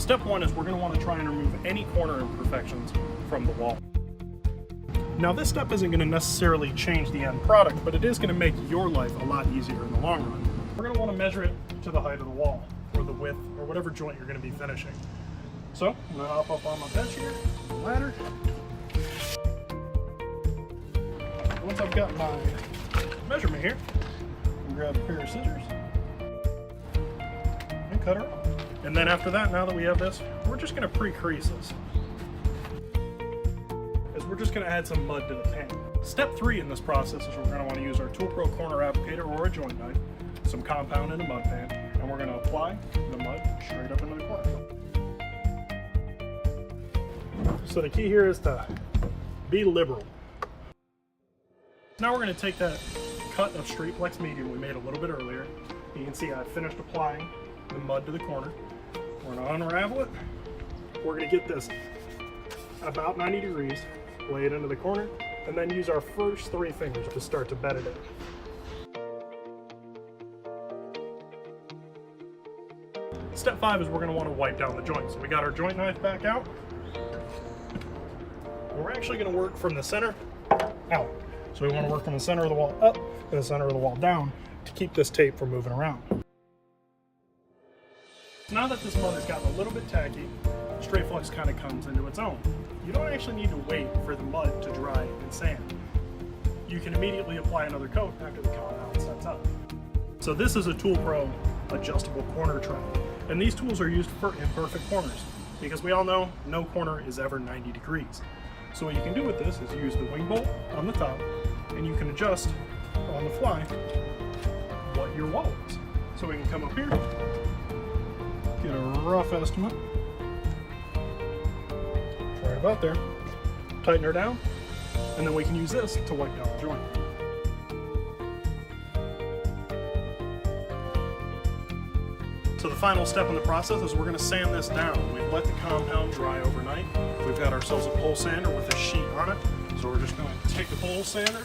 Step one is we're going to want to try and remove any corner imperfections from the wall. Now this step isn't going to necessarily change the end product, but it is going to make your life a lot easier in the long run. We're going to want to measure it to the height of the wall, or the width, or whatever joint you're going to be finishing. So I'm going to hop up on my bench here, the ladder. Once I've got my measurement here, I'll grab a pair of scissors and cut her off. And then after that, now that we have this, we're just going to pre-crease this. We're just going to add some mud to the pan. Step 3 in this process is we're going to want to use our ToolPro corner applicator or a joint knife, some compound in a mud pan, and we're going to apply the mud straight up into the corner. So the key here is to be liberal. Now we're going to take that cut of Strait Flex Medium we made a little bit earlier. You can see I finished applying the mud to the corner. We're going to unravel it. We're going to get this about 90 degrees. Lay it into the corner, and then use our first 3 fingers to start to bed it in. Step 5 is we're going to want to wipe down the joint. So we got our joint knife back out. And we're actually going to work from the center out. So we want to work from the center of the wall up and the center of the wall down to keep this tape from moving around. Now that this mud has gotten a little bit tacky, Strait Flex kind of comes into its own. You don't actually need to wait for the mud to dry and sand. You can immediately apply another coat after the compound sets up. So this is a ToolPro adjustable corner trim, and these tools are used for imperfect corners because we all know no corner is ever 90 degrees. So what you can do with this is use the wing bolt on the top, and you can adjust on the fly what your wall is. So we can come up here, get a rough estimate. Right about there, tighten her down, and then we can use this to wipe down the joint. So the final step in the process is we're going to sand this down. We've let the compound dry overnight. We've got ourselves a pole sander with a sheet on it, so we're just going to take the pole sander,